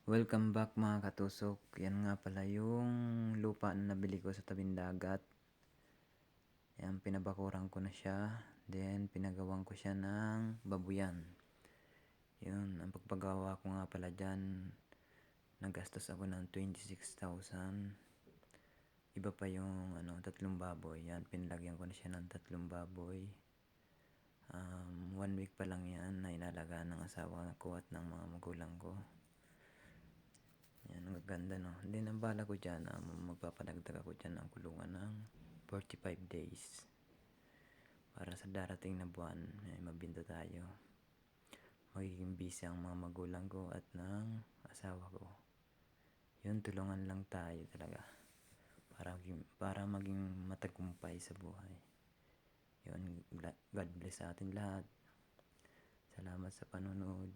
Welcome back mga katusok. Yan nga pala yung lupa na nabili ko sa tabing dagat. Yan, pinabakuran ko na siya. Then, pinagawan ko siya ng babuyan. Yun, ang pagpagawa ko nga pala dyan, nagastos ako ng 26,000. Iba pa yung 3 baboy. Yan, pinalagyan ko na siya ng 3 baboy. 1 week pa lang yan na inalagaan ng asawa ko at ng mga magulang ko. Yan, ang ganda no. Then ang bala ko dyan, magpapadagdag ako dyan ng kulungan ng 45 days. Para sa darating na buwan, mabinto tayo. Magiging busy ang mga magulang ko at ng asawa ko. Yun, tulungan lang tayo talaga. Para maging matagumpay sa buhay. Yun, God bless sa atin lahat. Salamat sa panonood.